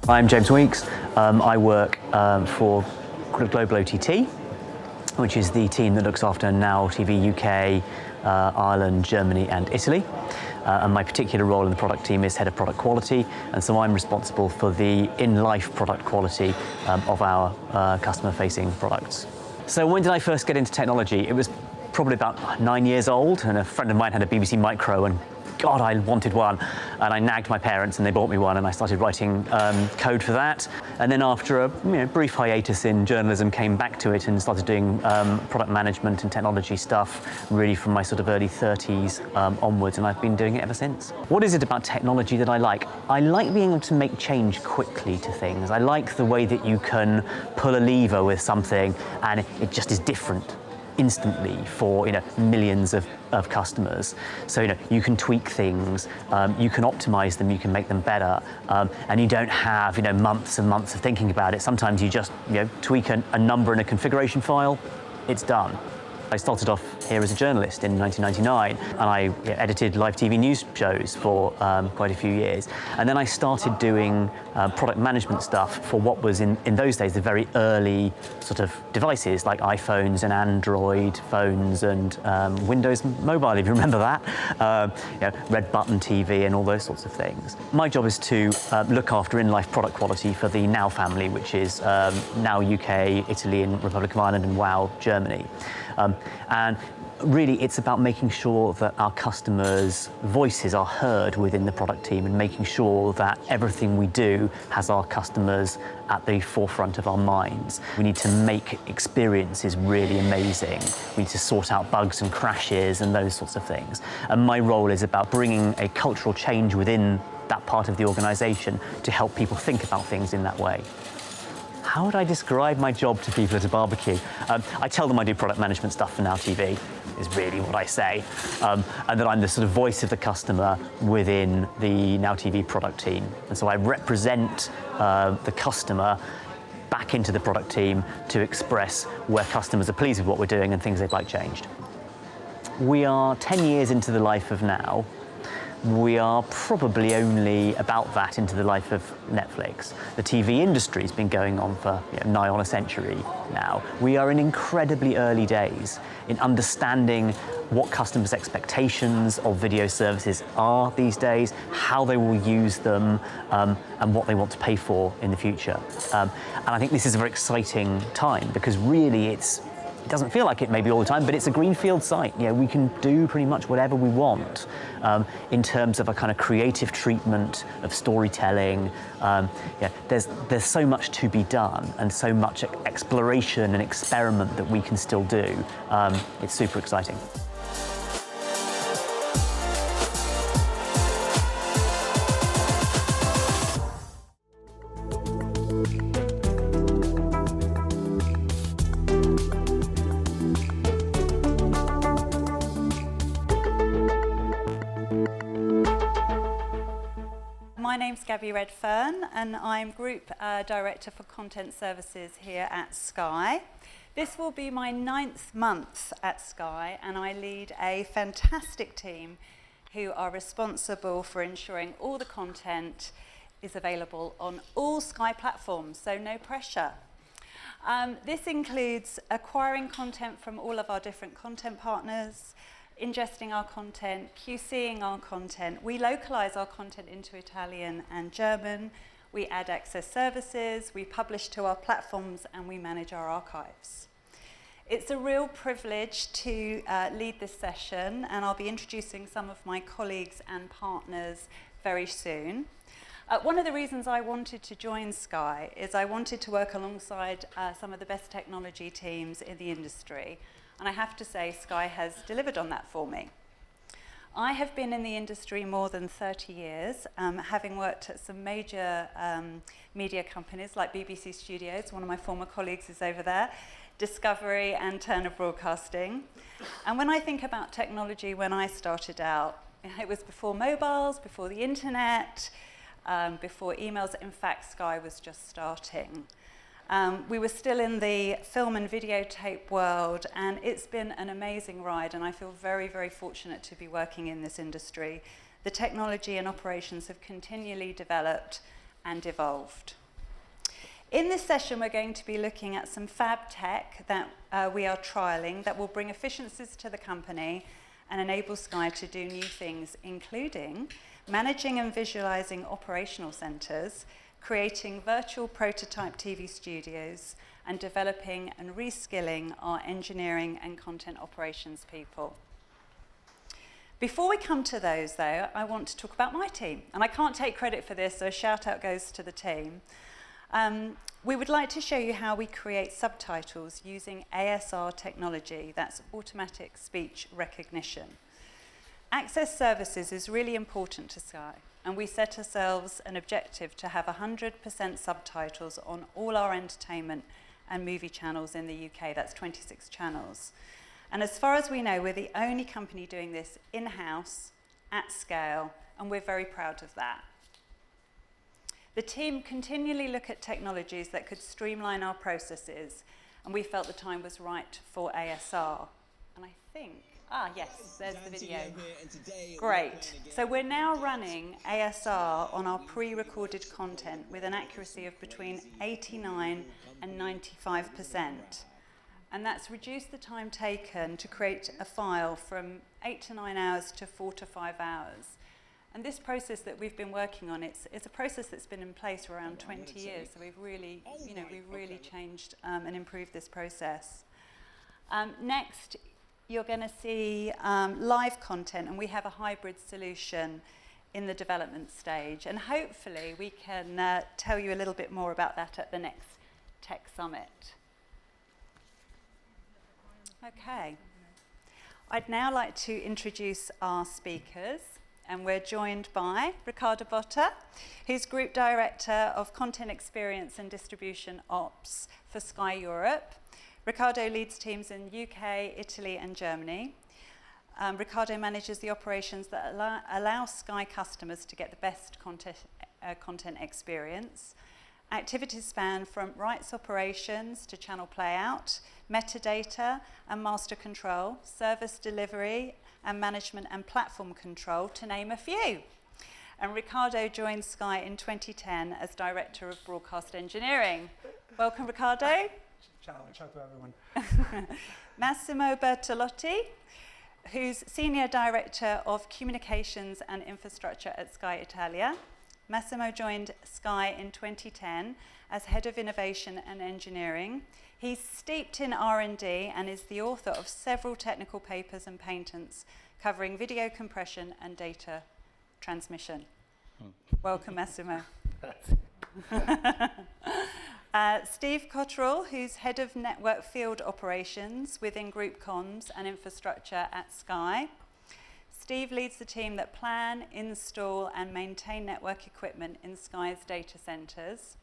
I'm James Weeks. I work for Global OTT, which is the team that looks after Now TV UK, Ireland, Germany and Italy. And my particular role in the product team is head of product quality, and so I'm responsible for the in-life product quality of our customer-facing products. So when did I first get into technology? It was probably about 9 years old, and a friend of mine had a BBC Micro, and God, I wanted one. And I nagged my parents and they bought me one, and I started writing code for that. And then after a brief hiatus in journalism, came back to it and started doing product management and technology stuff, really from my sort of early 30s onwards, and I've been doing it ever since. What is it about technology that I like? I like being able to make change quickly to things. I like the way that you can pull a lever with something and it just is different instantly for millions of customers. So you can tweak things, you can optimize them, you can make them better, and you don't have months and months of thinking about it. Sometimes you just tweak a number in a configuration file, it's done. I started off here as a journalist in 1999, and I edited live TV news shows for quite a few years. And then I started doing product management stuff for what was in those days the very early sort of devices like iPhones and Android phones and Windows Mobile, if you remember that, red button TV and all those sorts of things. My job is to look after in-life product quality for the Now family, which is Now UK, Italy and Republic of Ireland, and WOW Germany. And really it's about making sure that our customers' voices are heard within the product team and making sure that everything we do has our customers at the forefront of our minds. We need to make experiences really amazing. We need to sort out bugs and crashes and those sorts of things. And my role is about bringing a cultural change within that part of the organisation to help people think about things in that way. How would I describe my job to people at a barbecue? I tell them I do product management stuff for Now TV, is really what I say, and that I'm the sort of voice of the customer within the Now TV product team. And so I represent the customer back into the product team to express where customers are pleased with what we're doing and things they'd like changed. We are 10 years into the life of Now. We are probably only about that into the life of Netflix. The TV industry's been going on for nigh on a century now. We are in incredibly early days in understanding what customers' expectations of video services are these days, how they will use them, and what they want to pay for in the future. And I think this is a very exciting time because really it doesn't feel like it maybe all the time, but it's a greenfield site. We can do pretty much whatever we want in terms of a kind of creative treatment of storytelling. There's so much to be done and so much exploration and experiment that we can still do. It's super exciting. My name's Gabby Redfern and I'm Group Director for Content Services here at Sky. This will be my 9th month at Sky, and I lead a fantastic team who are responsible for ensuring all the content is available on all Sky platforms, so no pressure. This includes acquiring content from all of our different content partners, ingesting our content, QCing our content. We localize our content into Italian and German. We add access services, we publish to our platforms, and we manage our archives. It's a real privilege to lead this session, and I'll be introducing some of my colleagues and partners very soon. One of the reasons I wanted to join Sky is I wanted to work alongside some of the best technology teams in the industry. And I have to say, Sky has delivered on that for me. I have been in the industry more than 30 years, having worked at some major media companies like BBC Studios, one of my former colleagues is over there, Discovery and Turner Broadcasting. And when I think about technology when I started out, it was before mobiles, before the internet, before emails. In fact, Sky was just starting. We were still in the film and videotape world, and it's been an amazing ride, and I feel very, very fortunate to be working in this industry. The technology and operations have continually developed, and evolved. In this session, we're going to be looking at some fab tech that we are trialling that will bring efficiencies to the company and enable Sky to do new things, including managing and visualizing operational centers, creating virtual prototype TV studios, and developing and reskilling our engineering and content operations people. Before we come to those, though, I want to talk about my team. And I can't take credit for this, so a shout out goes to the team. We would like to show you how we create subtitles using ASR technology, that's automatic speech recognition. Access services is really important to Sky, and we set ourselves an objective to have 100% subtitles on all our entertainment and movie channels in the UK, that's 26 channels. And as far as we know, we're the only company doing this in-house, at scale, and we're very proud of that. The team continually look at technologies that could streamline our processes, and we felt the time was right for ASR. And I think, yes, there's the video. Great. So we're now running ASR on our pre-recorded content with an accuracy of between 89 and 95%. And that's reduced the time taken to create a file from 8 to 9 hours to 4 to 5 hours. And this process that we've been working on, it's a process that's been in place for around 20 years. So we've really, changed and improved this process. Next, you're going to see live content, and we have a hybrid solution in the development stage. And hopefully we can tell you a little bit more about that at the next Tech Summit. Okay. I'd now like to introduce our speakers. And we're joined by Riccardo Botta, who's Group Director of Content Experience and Distribution Ops for Sky Europe. Riccardo leads teams in UK, Italy and Germany. Riccardo manages the operations that allow Sky customers to get the best content experience. Activities span from rights operations to channel playout, metadata and master control, service delivery and management and platform control, to name a few. And Riccardo joined Sky in 2010 as Director of Broadcast Engineering. Welcome, Riccardo. Ciao to everyone. Massimo Bertolotti, who's Senior Director of Communications and Infrastructure at Sky Italia. Massimo joined Sky in 2010 as Head of Innovation and Engineering. He's steeped in R&D and is the author of several technical papers and patents covering video compression and data transmission. Welcome, Massimo. Steve Cotterill, who's Head of Network Field Operations within Group Comms and Infrastructure at Sky. Steve leads the team that plan, install and maintain network equipment in Sky's data centres,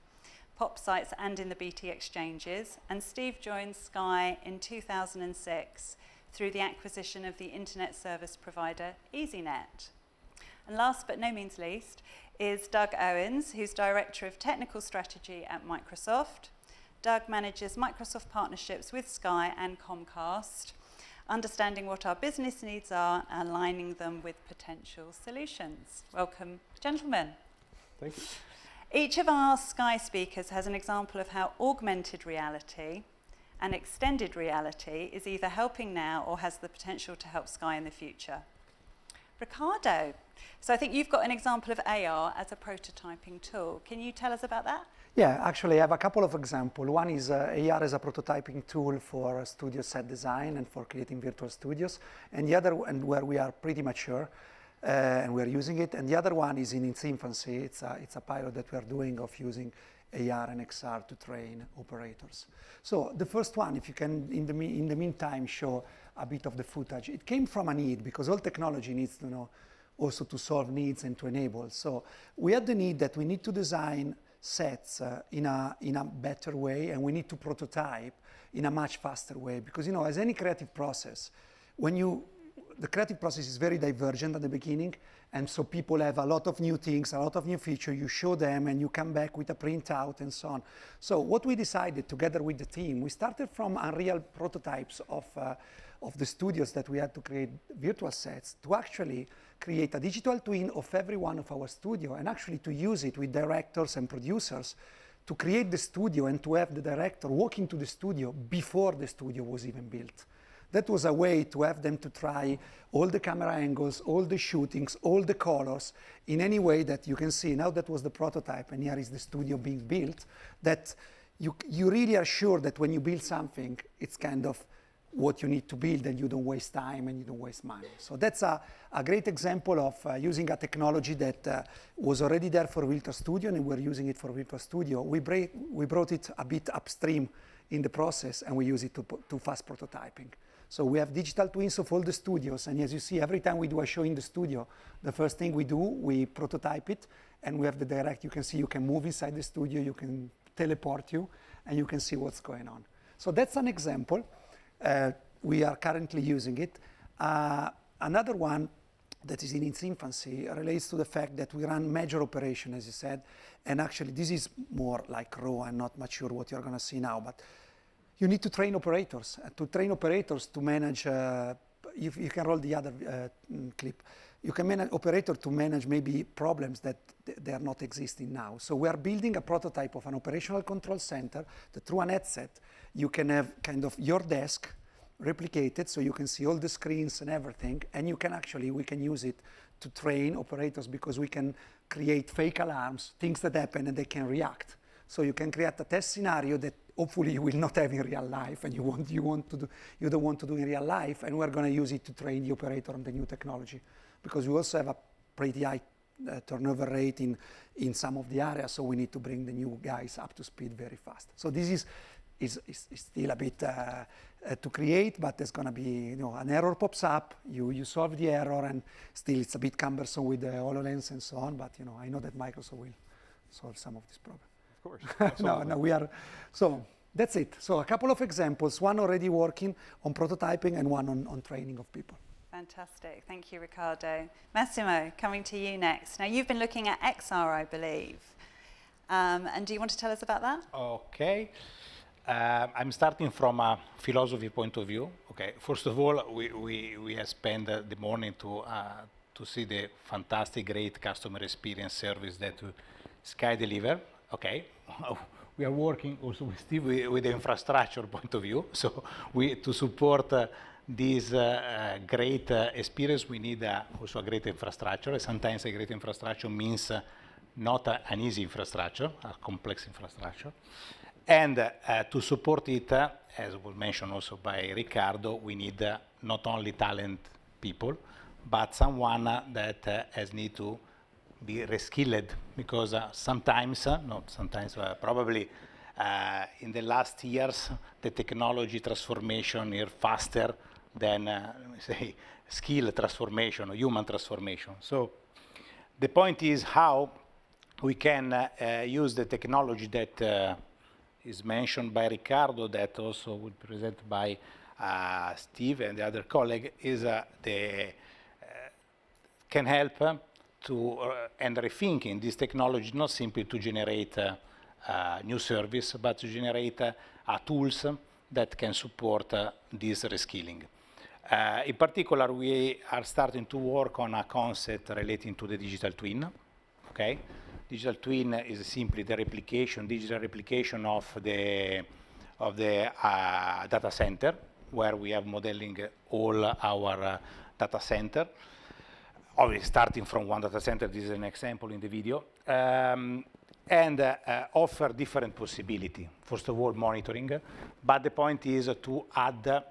POP sites and in the BT exchanges. And Steve joined Sky in 2006 through the acquisition of the internet service provider EasyNet. And last but no means least is Doug Owens, who's Director of Technical Strategy at Microsoft. Doug manages Microsoft partnerships with Sky and Comcast, understanding what our business needs are and aligning them with potential solutions. Welcome, gentlemen. Thank you. Each of our Sky speakers has an example of how augmented reality and extended reality is either helping now or has the potential to help Sky in the future. Riccardo, so I think you've got an example of AR as a prototyping tool. Can you tell us about that? Yeah, actually I have a couple of examples. One is AR as a prototyping tool for studio set design and for creating virtual studios. And the other one where we are pretty mature and we're using it. And the other one is in its infancy. It's a pilot that we are doing of using AR and XR to train operators. So the first one, if you can in the meantime show a bit of the footage. It came from a need because all technology needs to know also to solve needs and to enable. So we had the need that we need to design sets in a better way, and we need to prototype in a much faster way because, as any creative process, when you the creative process is very divergent at the beginning, and so people have a lot of new things, a lot of new features. You show them, and you come back with a printout and so on. So what we decided together with the team, we started from Unreal prototypes of the studios that we had to create virtual sets to actually create a digital twin of every one of our studio, and actually to use it with directors and producers to create the studio and to have the director walk into the studio before the studio was even built. That was a way to have them to try all the camera angles, all the shootings, all the colors in any way that you can see. Now that was the prototype, and here is the studio being built, that you really are sure that when you build something, it's kind of what you need to build, and you don't waste time and you don't waste money. So that's a great example of using a technology that was already there for Virtual Studio, and we're using it for Virtual Studio. We brought it a bit upstream in the process, and we use it to fast prototyping. So we have digital twins of all the studios, and as you see, every time we do a show in the studio, the first thing we do, we prototype it, and we have the direct. You can see, you can move inside the studio, you can teleport you, and you can see what's going on. So that's an example. We are currently using it. Another one that is in its infancy relates to the fact that we run major operation, as you said, and actually this is more like raw and not mature what you're going to see now, but you need to train operators. To manage, you can roll the other clip. You can manage operator to manage maybe problems that they are not existing now. So we are building a prototype of an operational control center that through an headset, you can have kind of your desk replicated, so you can see all the screens and everything, and we can use it to train operators, because we can create fake alarms, things that happen, and they can react. So you can create a test scenario that hopefully you will not have in real life, and you don't want to do in real life, and we're going to use it to train the operator on the new technology, because we also have a pretty high turnover rate in some of the areas, so we need to bring the new guys up to speed very fast. So this is still a bit to create, but there's going to be, an error pops up, you solve the error, and still it's a bit cumbersome with the HoloLens and so on, but I know that Microsoft will solve some of this problem. Of course. No, so that's it. So a couple of examples, one already working on prototyping and one on training of people. Fantastic. Thank you, Riccardo. Massimo, coming to you next. Now, you've been looking at XR, I believe. And do you want to tell us about that? Okay. I'm starting from a philosophy point of view. Okay. First of all, we have spent the morning to see the fantastic, great customer experience service that Sky deliver. Okay. We are working also with the infrastructure point of view. So to support this great experience, we need also a great infrastructure. And sometimes a great infrastructure means not an easy infrastructure, a complex infrastructure. And to support it, as was mentioned also by Riccardo, we need not only talent people, but someone that has need to be reskilled, because probably in the last years, the technology transformation is faster than, let me say, skill transformation or human transformation. So the point is how we can use the technology that is mentioned by Riccardo, that also will be presented by Steve and the other colleague, is can help and rethinking this technology, not simply to generate a new service, but to generate tools that can support this reskilling. In particular, we are starting to work on a concept relating to the digital twin. Okay, digital twin is simply the digital replication of the data center, where we have modeling all our data center. Obviously, starting from one data center, this is an example in the video, and offer different possibility. First of all, monitoring, but the point is to add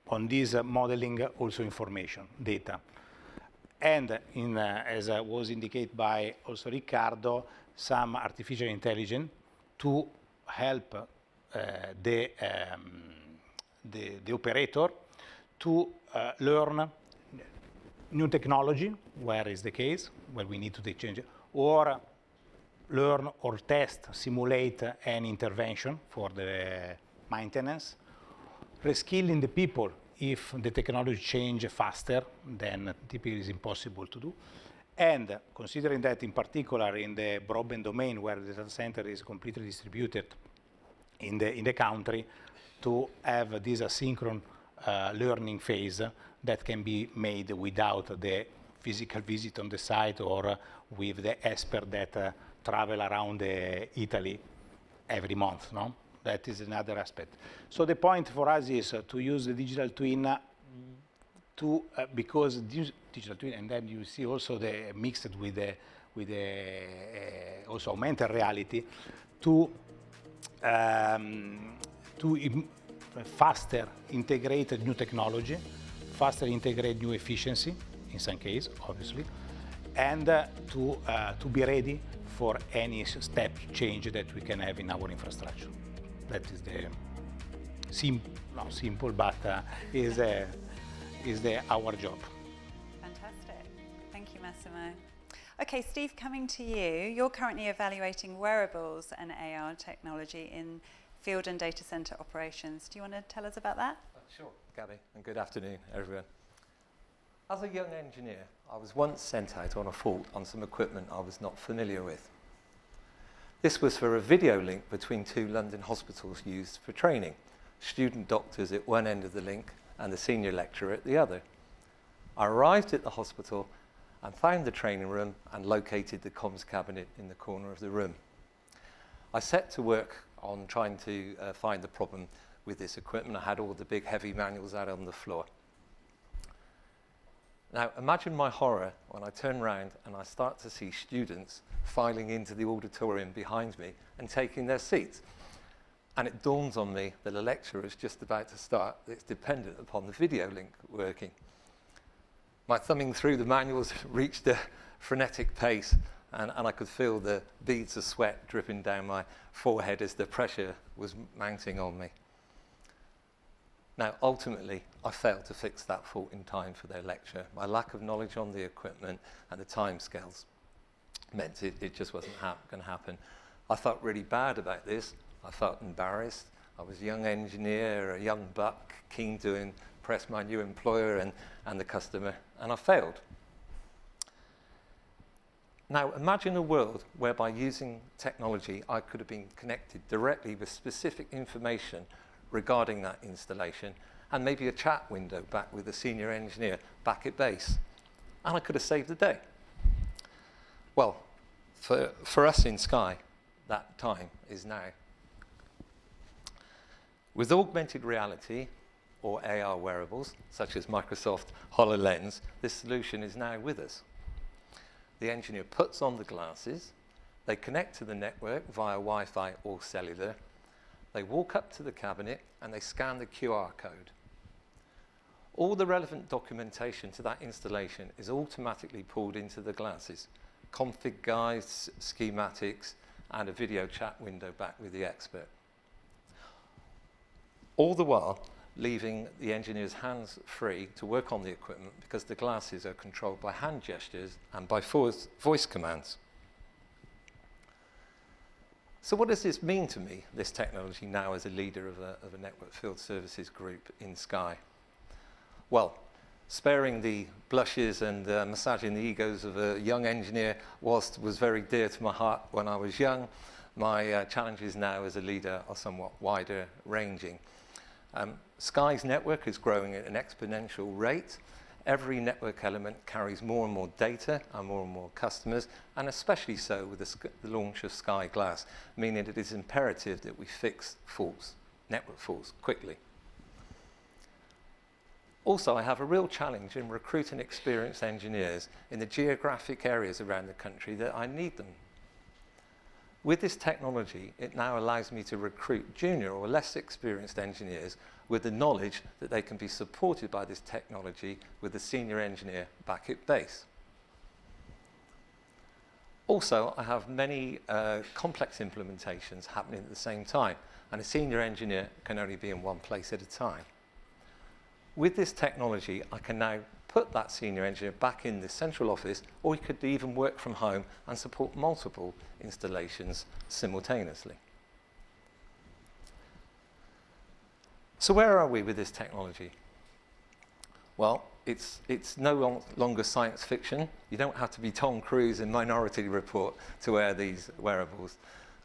on this modeling also information, data. And as was indicated by also Riccardo, some artificial intelligence to help the operator to learn new technology, where is the case, where we need to change it, or learn or test, simulate an intervention for the maintenance, reskilling the people if the technology change faster, then typically it's impossible to do. And considering that in particular in the broadband domain where the data center is completely distributed in the country, to have this asynchronous learning phase that can be made without the physical visit on the site or with the expert that travel around Italy every month, no? That is another aspect. So the point for us is to use the digital twin because digital twin, and then you see also the mixed with the also augmented reality to faster integrate new technology, faster integrate new efficiency in some case, obviously, and to be ready for any step change that we can have in our infrastructure. That is the not simple, but is our job. Fantastic. Thank you, Massimo. Okay, Steve, coming to you. You're currently evaluating wearables and AR technology in field and data center operations. Do you want to tell us about that? Sure, Gabby, and good afternoon, everyone. As a young engineer, I was once sent out on a fault on some equipment I was not familiar with. This was for a video link between two London hospitals used for training, student doctors at one end of the link and the senior lecturer at the other. I arrived at the hospital and found the training room and located the comms cabinet in the corner of the room. I set to work on trying to find the problem with this equipment. I had all the big heavy manuals out on the floor. Now imagine my horror when I turn around and I start to see students filing into the auditorium behind me and taking their seats. And it dawns on me that a lecture is just about to start that's dependent upon the video link working. My thumbing through the manuals reached a frenetic pace, and I could feel the beads of sweat dripping down my forehead as the pressure was mounting on me. Now, ultimately, I failed to fix that fault in time for their lecture. My lack of knowledge on the equipment and the timescales meant it just wasn't going to happen. I felt really bad about this. I felt embarrassed. I was a young engineer, a young buck, keen to impress my new employer and the customer, and I failed. Now, imagine a world whereby using technology, I could have been connected directly with specific information regarding that installation, and maybe a chat window back with the senior engineer back at base, and I could have saved the day. Well, for us in Sky, that time is now. With augmented reality or AR wearables, such as Microsoft HoloLens, this solution is now with us. The engineer puts on the glasses, they connect to the network via Wi-Fi or cellular, they walk up to the cabinet and they scan the QR code. All the relevant documentation to that installation is automatically pulled into the glasses, config guides, schematics, and a video chat window back with the expert. All the while, leaving the engineer's hands free to work on the equipment because the glasses are controlled by hand gestures and by voice commands. So what does this mean to me, this technology, now as a leader of a network field services group in Sky? Well, sparing the blushes and massaging the egos of a young engineer was very dear to my heart when I was young. My challenges now as a leader are somewhat wider ranging. Sky's network is growing at an exponential rate. Every network element carries more and more data and more customers, and especially so with the launch of Sky Glass, meaning it is imperative that we fix faults, network faults, quickly. Also, I have a real challenge in recruiting experienced engineers in the geographic areas around the country that I need them. With this technology, it now allows me to recruit junior or less experienced engineers with the knowledge that they can be supported by this technology with the senior engineer back at base. Also, I have many complex implementations happening at the same time, and a senior engineer can only be in one place at a time. With this technology, I can now put that senior engineer back in the central office, or he could even work from home and support multiple installations simultaneously. So where are we with this technology? Well, it's no longer science fiction. You don't have to be Tom Cruise in Minority Report to wear these wearables.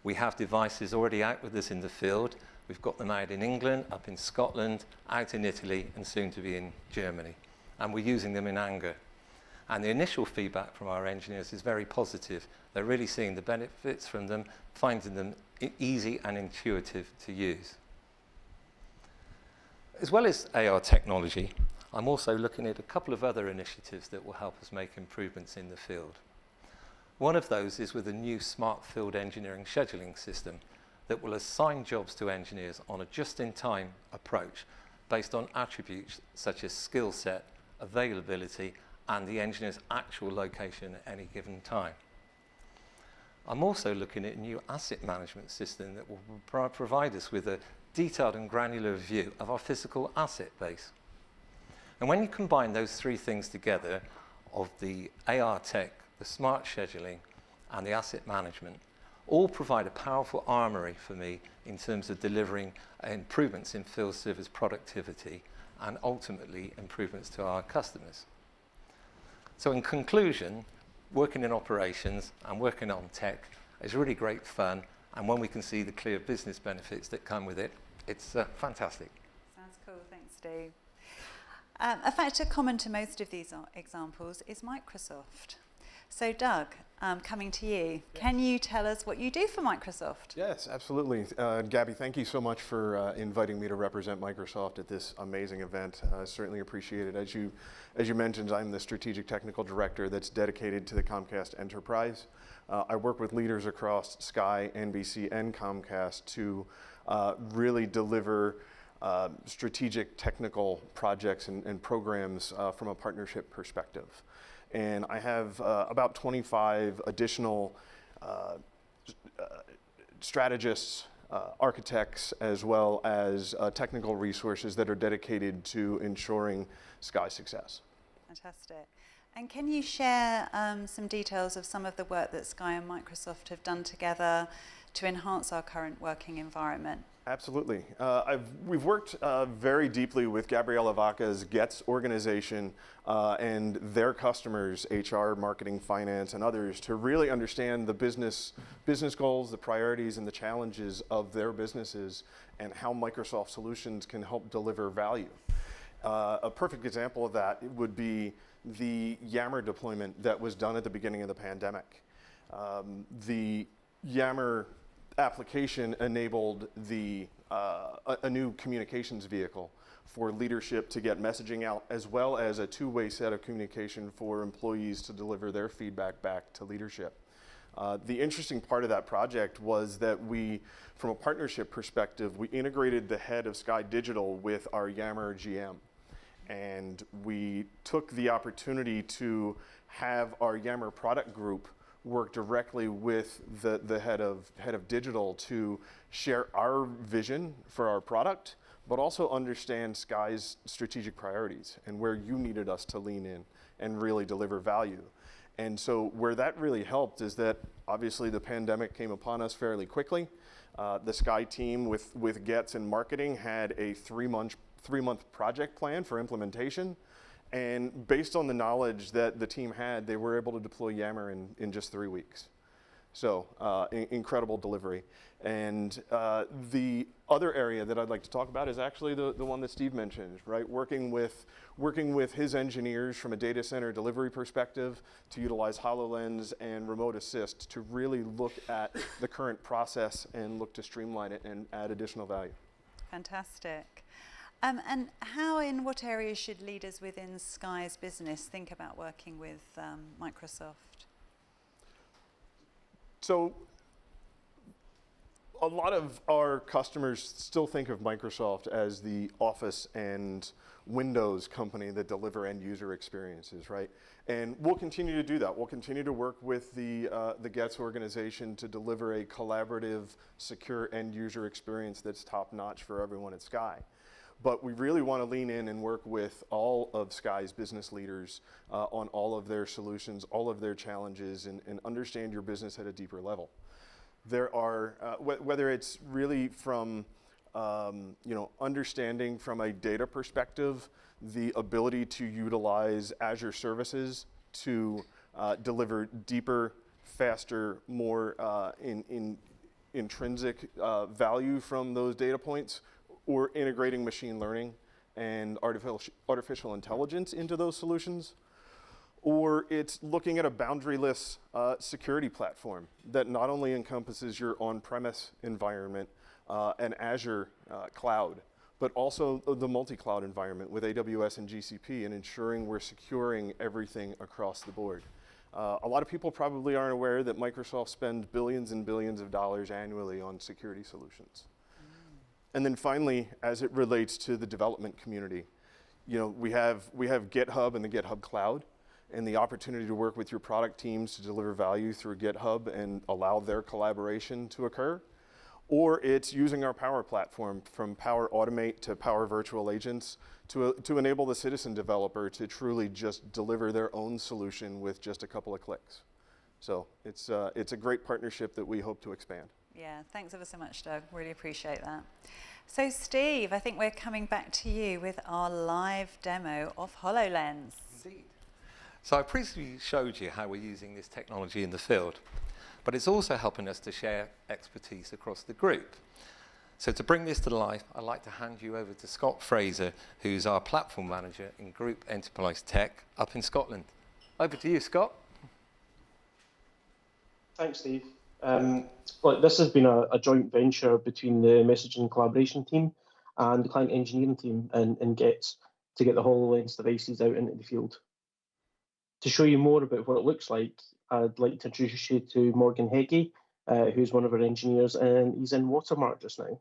We have devices already out with us in the field. We've got them out in England, up in Scotland, out in Italy, and soon to be in Germany. And we're using them in anger. And the initial feedback from our engineers is very positive. They're really seeing the benefits from them, finding them easy and intuitive to use. As well as AR technology, I'm also looking at a couple of other initiatives that will help us make improvements in the field. One of those is with a new smart field engineering scheduling system that will assign jobs to engineers on a just-in-time approach based on attributes such as skill set, availability, and the engineer's actual location at any given time. I'm also looking at a new asset management system that will provide us with a detailed and granular view of our physical asset base. And when you combine those three things together, of the AR tech, the smart scheduling, and the asset management, all provide a powerful armory for me in terms of delivering improvements in field service productivity and ultimately improvements to our customers. So in conclusion, working in operations and working on tech is really great fun, and when we can see the clear business benefits that come with it, it's fantastic. Sounds cool, thanks Steve. A factor common to most of these examples is Microsoft. So Doug, coming to you, can you tell us what you do for Microsoft? Yes, absolutely. Gabby, thank you so much for inviting me to represent Microsoft at this amazing event. I certainly appreciate it. As you mentioned, I'm the Strategic Technical Director that's dedicated to the Comcast Enterprise. I work with leaders across Sky, NBC, and Comcast to really deliver strategic technical projects and programs from a partnership perspective. And I have about 25 additional strategists, architects, as well as technical resources that are dedicated to ensuring Sky success. Fantastic. And can you share some details of some of the work that Sky and Microsoft have done together to enhance our current working environment? Absolutely. We've worked very deeply with Gabriella Vaca's GETS organization and their customers, HR, marketing, finance, and others, to really understand the business goals, the priorities, and the challenges of their businesses and how Microsoft solutions can help deliver value. A perfect example of that would be the Yammer deployment that was done at the beginning of the pandemic. The Yammer application enabled a new communications vehicle for leadership to get messaging out, as well as a two-way set of communication for employees to deliver their feedback back to leadership. The interesting part of that project was that we, from a partnership perspective, we integrated the head of Sky Digital with our Yammer GM. And we took the opportunity to have our Yammer product group work directly with the head of digital to share our vision for our product, but also understand Sky's strategic priorities and where you needed us to lean in and really deliver value. And so where that really helped is that obviously the pandemic came upon us fairly quickly. The Sky team with GETS and marketing had a three-month project plan for implementation. And based on the knowledge that the team had, they were able to deploy Yammer in just 3 weeks. So incredible delivery. And the other area that I'd like to talk about is actually the one that Steve mentioned, right? Working with his engineers from a data center delivery perspective to utilize HoloLens and Remote Assist to really look at the current process and look to streamline it and add additional value. Fantastic. And in what areas should leaders within Sky's business think about working with Microsoft? So a lot of our customers still think of Microsoft as the Office and Windows company that deliver end user experiences, right? And we'll continue to do that. We'll continue to work with the GETS organization to deliver a collaborative, secure end user experience that's top notch for everyone at Sky. But we really want to lean in and work with all of Sky's business leaders on all of their solutions, all of their challenges, and understand your business at a deeper level. There are, whether it's really from understanding from a data perspective the ability to utilize Azure services to deliver deeper, faster, more intrinsic value from those data points, or integrating machine learning and artificial intelligence into those solutions. Or it's looking at a boundaryless security platform that not only encompasses your on-premise environment and Azure cloud, but also the multi-cloud environment with AWS and GCP, and ensuring we're securing everything across the board. A lot of people probably aren't aware that Microsoft spends billions and billions of dollars annually on security solutions. And then finally, as it relates to the development community, we have GitHub and the GitHub Cloud, and the opportunity to work with your product teams to deliver value through GitHub and allow their collaboration to occur. Or it's using our Power Platform, from Power Automate to Power Virtual Agents, to enable the citizen developer to truly just deliver their own solution with just a couple of clicks. So it's a great partnership that we hope to expand. Yeah, thanks ever so much, Doug. Really appreciate that. So Steve, I think we're coming back to you with our live demo of HoloLens. Indeed. So I previously showed you how we're using this technology in the field, but it's also helping us to share expertise across the group. So to bring this to life, I'd like to hand you over to Scott Fraser, who's our platform manager in Group Enterprise Tech up in Scotland. Over to you, Scott. Thanks, Steve. This has been a joint venture between the messaging and collaboration team and the client engineering team in GETS to get the HoloLens devices out into the field. To show you more about what it looks like, I'd like to introduce you to Morgan Heggie, who's one of our engineers, and he's in Watermark just now.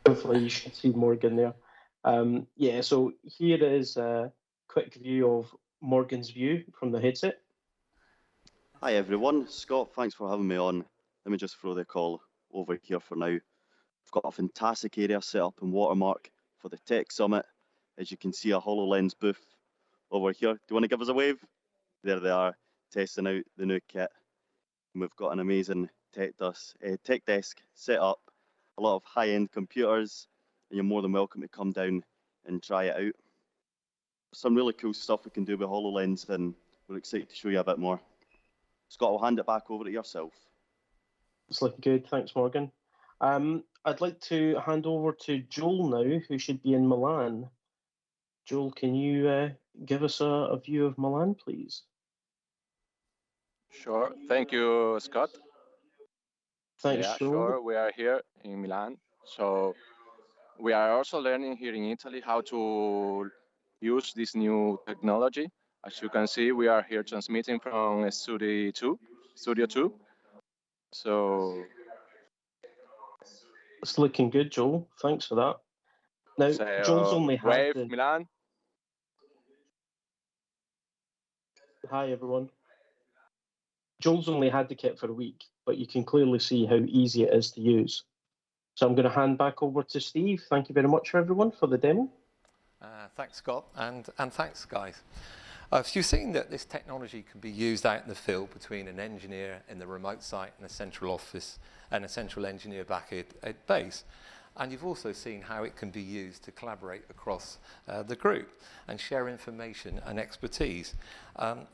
Hopefully you should see Morgan there. So here is a quick view of Morgan's view from the headset. Hi everyone, Scott, thanks for having me on. Let me just throw the call over here for now. I've got a fantastic area set up in Watermark for the Tech Summit. As you can see, a HoloLens booth over here. Do you want to give us a wave? There they are, testing out the new kit. And we've got an amazing tech desk set up, a lot of high-end computers, and you're more than welcome to come down and try it out. Some really cool stuff we can do with HoloLens, and we're excited to show you a bit more. Scott, I'll hand it back over to yourself. It's looking good, thanks Morgan. I'd like to hand over to Joel now, who should be in Milan. Joel, can you give us a view of Milan, please? Sure. Thank you, Scott. Thanks, yeah, Joel. Sure. We are here in Milan. So we are also learning here in Italy how to use this new technology. As you can see, we are here transmitting from Studio 2. So it's looking good, Joel. Thanks for that. Now, Joel's only had Milan. Hi, everyone. Joel's only had the kit for a week, but you can clearly see how easy it is to use. So I'm going to hand back over to Steve. Thank you very much, everyone, for the demo. Thanks, Scott, and thanks, guys. You've seen that this technology can be used out in the field between an engineer in the remote site and a central office and a central engineer back at base. And you've also seen how it can be used to collaborate across the group and share information and expertise.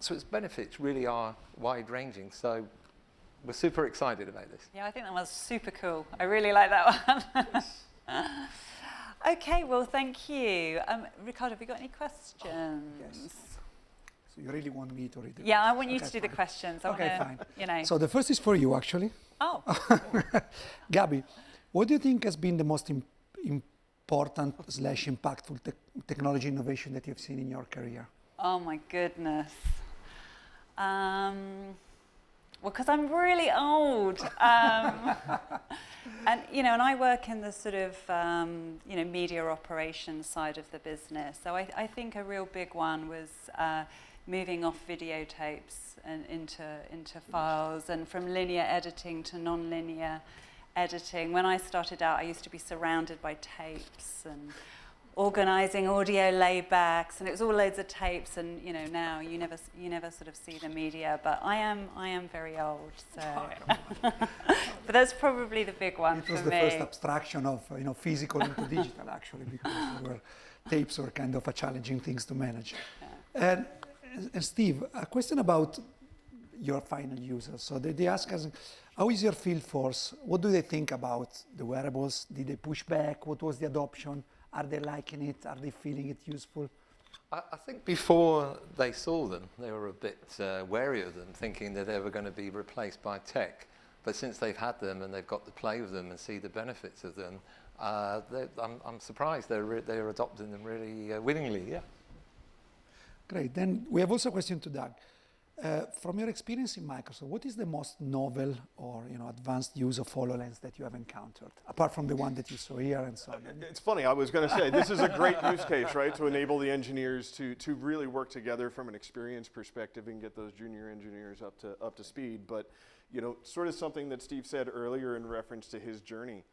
So its benefits really are wide-ranging. So we're super excited about this. Yeah, I think that was super cool. I really like that one. Okay, well, thank you. Ricardo, have you got any questions? Yes. So you really want me to read it? Yeah, I want you to do the questions. Fine. You know. So the first is for you, actually. Oh. Gabby, what do you think has been the most important / impactful technology innovation that you've seen in your career? Oh my goodness. Well, because I'm really old. And, and I work in the sort of, media operations side of the business. So I think a real big one was moving off videotapes and into files, and from linear editing to non-linear editing. When I started out, I used to be surrounded by tapes and organising audio laybacks, and it was all loads of tapes. And you know, now you never sort of see the media. But I am very old, so. But that's probably the big one for me. It was the first abstraction of physical into digital, actually, because tapes were kind of a challenging things to manage. Yeah. And Steve, a question about your final users. So they ask us, how is your field force? What do they think about the wearables? Did they push back? What was the adoption? Are they liking it? Are they feeling it useful? I think before they saw them, they were a bit wary of them, thinking that they were going to be replaced by tech. But since they've had them and they've got to play with them and see the benefits of them, I'm surprised they're adopting them really willingly. Yeah. Great. Then we have also a question to Doug. From your experience in Microsoft, what is the most novel or advanced use of HoloLens that you have encountered, apart from the one that you saw here and so on? It's funny, I was going to say, this is a great use case, right, to enable the engineers to really work together from an experience perspective and get those junior engineers up to speed. But sort of something that Steve said earlier in reference to his journey,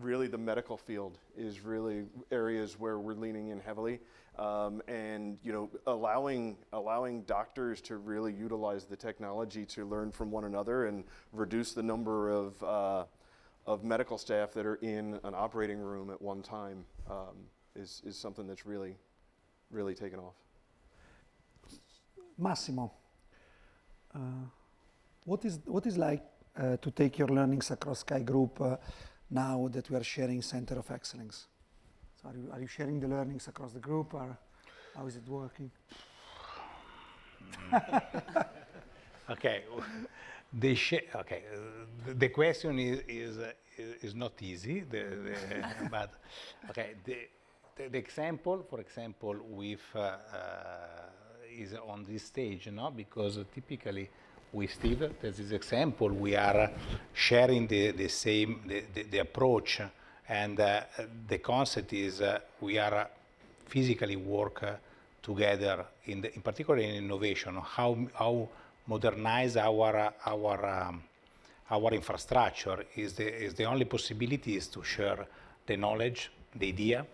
really the medical field is really areas where we're leaning in heavily. And allowing doctors to really utilize the technology to learn from one another and reduce the number of medical staff that are in an operating room at one time is something that's really, really taken off. Massimo, what is like to take your learnings across Sky Group now that we are sharing Center of Excellence? So are you sharing the learnings across the group, or how is it working? Okay, the question is not easy, but okay, the example, for example, with is on this stage, because typically with Steve, there's this example, we are sharing the same approach. And the concept is we are physically work together in particular in innovation. How modernize our infrastructure is the only possibility is to share the knowledge, the idea.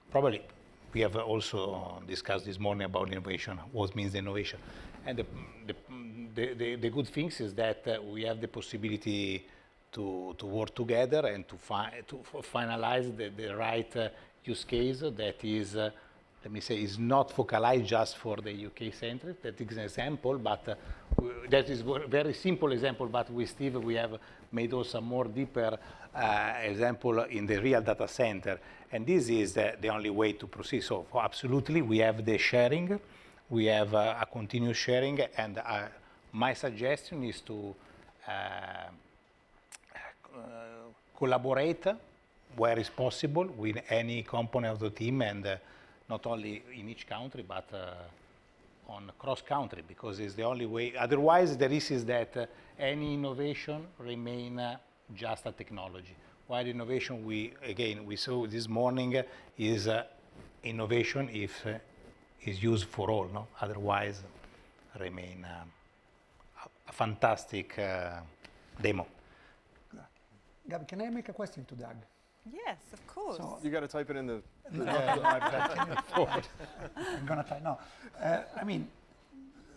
Probably we have also discussed this morning about innovation. What means innovation? And the good things is that we have the possibility to work together and to finalize the right use case that is, let me say, is not focalized just for the UK centric. That is an example, but that is a very simple example. But with Steve, we have made also more deeper example in the real data center, and this is the only way to proceed. So absolutely, we have the sharing, we have a continuous sharing, and my suggestion is to collaborate where is possible with any component of the team, and not only in each country, but on cross-country, because it's the only way. Otherwise, the risk is that any innovation remain just a technology. While innovation, we saw this morning, is innovation if is used for all. No? Otherwise, remain a fantastic demo. Gabi, can I make a question to Doug? Yes, of course. So you got to type it in the. I'm gonna try. No, I mean,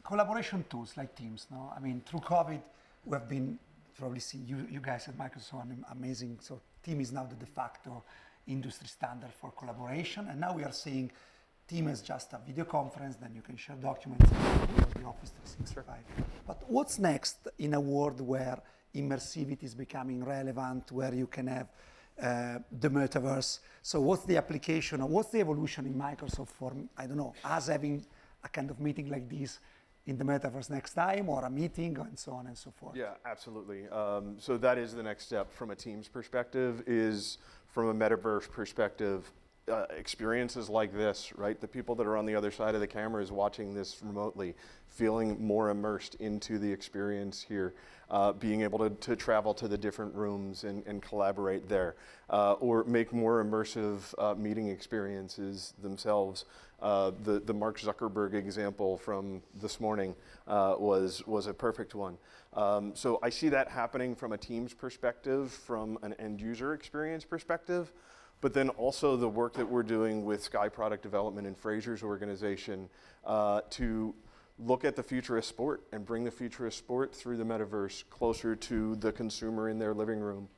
collaboration tools like Teams. No, I mean, through COVID, we have been probably seeing you guys at Microsoft amazing. So Teams is now the de facto industry standard for collaboration, and now we are seeing Teams as just a video conference. Then you can share documents and the Office 365. But what's next in a world where immersivity is becoming relevant, where you can have the metaverse? So what's the application, or what's the evolution in Microsoft for, I don't know, us having a kind of meeting like this in the metaverse next time, or a meeting, and so on and so forth? Yeah, absolutely. So that is the next step from a Teams perspective, is from a metaverse perspective, experiences like this, right? The people that are on the other side of the cameras watching this remotely, feeling more immersed into the experience here, being able to travel to the different rooms and collaborate there, or make more immersive meeting experiences themselves. The Mark Zuckerberg example from this morning was a perfect one. So I see that happening from a Teams perspective, from an end user experience perspective. but then also the work that we're doing with Sky Product Development and Fraser's organization to look at the future of sport and bring the future of sport through the metaverse closer to the consumer in their living room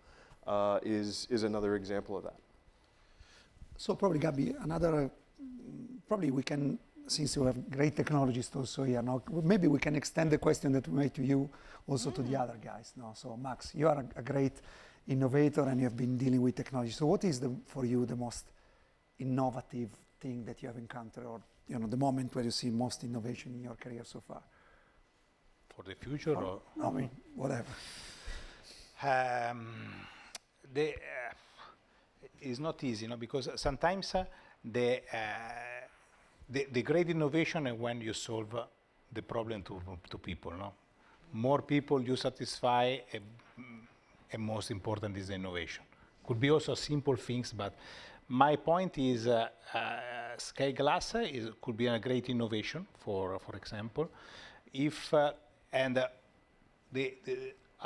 is another example of that. So probably, Gabby, probably we can, since you have great technologists also here now, maybe we can extend the question that we made to you also to the other guys. No? So Max, you are a great innovator and you have been dealing with technology. So what is for you the most innovative thing that you have encountered, or the moment where you see most innovation in your career so far? For the future, or I mean, whatever. It's not easy, because sometimes the great innovation is when you solve the problem to people. No, more people you satisfy, and most important is the innovation. Could be also simple things, but my point is Sky Glass could be a great innovation, for example, if a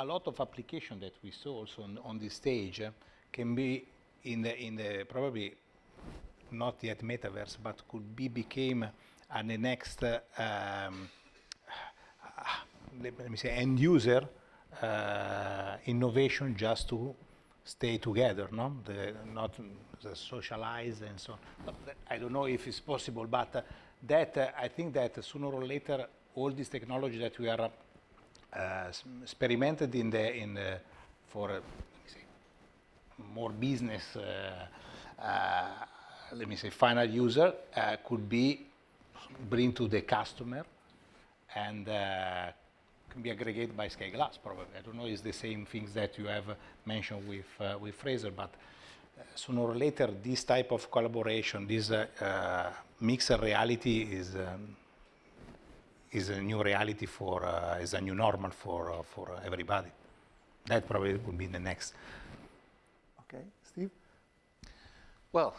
lot of application that we saw also on this stage can be in the probably not yet metaverse, but became the next let me say end user innovation, just to stay together, not socialize and so on. I don't know if it's possible, but I think that sooner or later all this technology that we are experimented for let me say, more business, let me say, final user could be bring to the customer and can be aggregated by Sky Glass, probably. I don't know if it's the same things that you have mentioned with Fraser, but sooner or later this type of collaboration, this mixed reality is a new reality is a new normal for everybody. That probably would be the next. Okay, Steve? Well,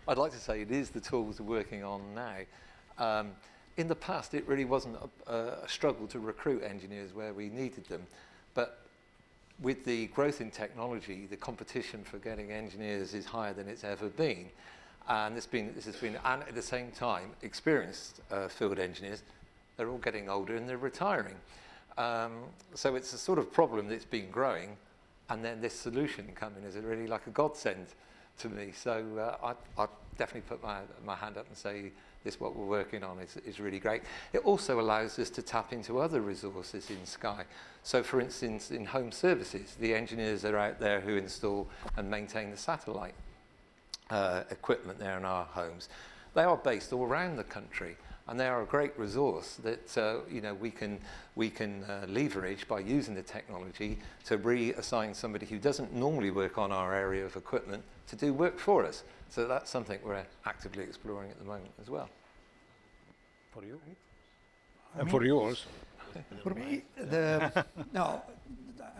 I'd like to say it is the tools we're working on now. In the past, it really wasn't a struggle to recruit engineers where we needed them. But with the growth in technology, the competition for getting engineers is higher than it's ever been. And this has been, and at the same time, experienced field engineers, they're all getting older and they're retiring. So it's a sort of problem that's been growing, and then this solution coming is really like a godsend to me. So I definitely put my hand up and say this, what we're working on is really great. It also allows us to tap into other resources in Sky. So for instance, in home services, the engineers that are out there who install and maintain the satellite equipment there in our homes, they are based all around the country. And they are a great resource that we can leverage by using the technology to reassign somebody who doesn't normally work on our area of equipment to do work for us. So that's something we're actively exploring at the moment as well. For you? And for you also. For me, no,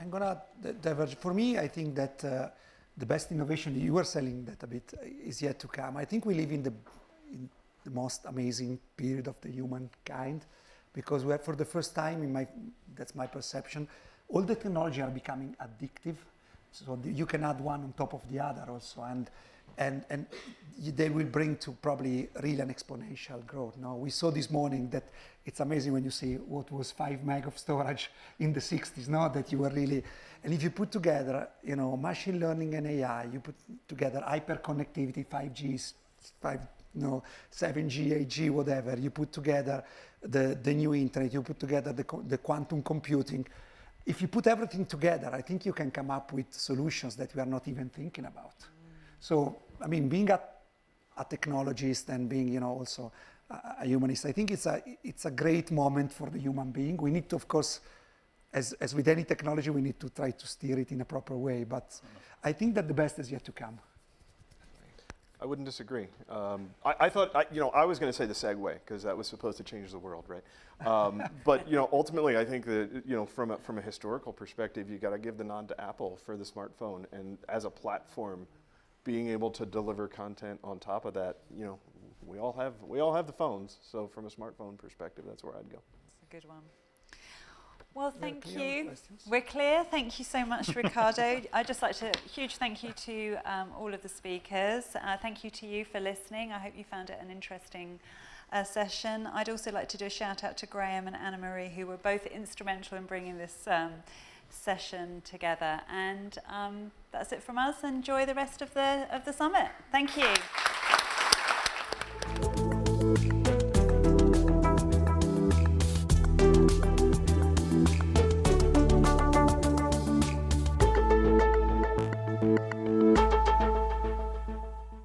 I'm gonna diverge. For me, I think that the best innovation, you were selling that a bit, is yet to come. I think we live in the most amazing period of the humankind, because we are, for the first time, that's my perception, all the technology are becoming addictive. So you can add one on top of the other also, and they will bring to probably really an exponential growth. Now, we saw this morning that it's amazing when you see what was 5 meg of storage in the 60s, now that you were really, and if you put together, machine learning and AI, you put together hyperconnectivity, 5G, 7G, 8G, whatever, you put together the new internet, you put together the quantum computing. If you put everything together, I think you can come up with solutions that we are not even thinking about. So, I mean, being a technologist and being, also a humanist, I think it's a great moment for the human being. We need to, of course, as with any technology, we need to try to steer it in a proper way. But I think that the best is yet to come. I wouldn't disagree. I thought, I was going to say the Segway, because that was supposed to change the world, right? But ultimately, I think that from a historical perspective, you got to give the nod to Apple for the smartphone, and as a platform, being able to deliver content on top of that. We all have the phones, so from a smartphone perspective, that's where I'd go. That's a good one. Well, We're thank clear on you. questions? We're clear. Thank you so much, Ricardo. I'd just like to, huge thank you to all of the speakers. Thank you to you for listening. I hope you found it an interesting session. I'd also like to do a shout out to Graham and Anna Marie, who were both instrumental in bringing this session together. And that's it from us. Enjoy the rest of the summit. Thank you.